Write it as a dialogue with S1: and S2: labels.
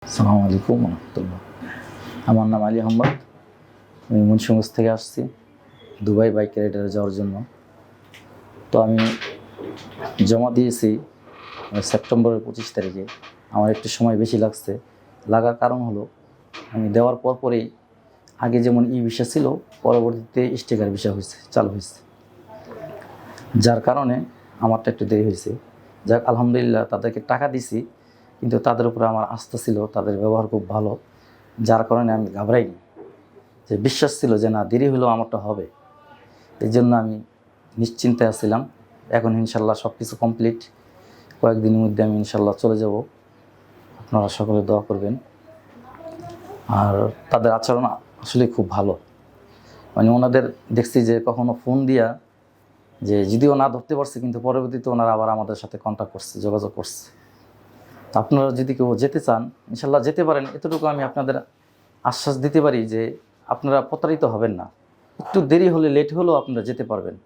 S1: আসসালামু আলাইকুম রহমতুল্লাহ। আমার নাম আলী আহমদ। আমি মুন্সিগঞ্জ থেকে আসছি দুবাই বাইক রাইডারে যাওয়ার জন্য। তো আমি জমা দিয়েছি সেপ্টেম্বরের 25 তারিখে। আমার একটু সময় বেশি লাগার কারণ হলো আমি দেওয়ার পরেই আগে যেমন ভিসা ছিল, পরবর্তীতে স্টিকার ভিসা চালু হয়েছে, যার কারণে আমারটা একটু দেরি হয়েছে। যাক আলহামদুলিল্লাহ, তাদেরকে টাকা দিছি, কিন্তু তাদের উপরে আমার আস্থা ছিল, তাদের ব্যবহার খুব ভালো, যার কারণে আমি ঘাবড়াইনি। যে বিশ্বাস ছিল যে না, দেরি হলেও আমারটা হবে, এই জন্য আমি নিশ্চিন্তে আসছিলাম। এখন ইনশাল্লাহ সব কিছু কমপ্লিট, কয়েকদিনের মধ্যে আমি ইনশাল্লাহ চলে যাব। আপনারা সকলে দোয়া করবেন। আর তাদের আচরণ আসলে খুব ভালো। মানে ওনাদের দেখছি যে কখনো ফোন দিয়া, যে যদিও না ধরতে পারছে, কিন্তু পরবর্তীতে ওনারা আবার আমাদের সাথে কন্ট্যাক্ট করছে, যোগাযোগ করছে। তো আপনারা যদি কেউ যেতে চান, ইনশাল্লাহ যেতে পারেন। এতটুকু আমি আপনাদের আশ্বাস দিতে পারি যে আপনারা প্রতারিত হবেন না। একটু দেরি হলে, লেট হলেও আপনারা যেতে পারবেন।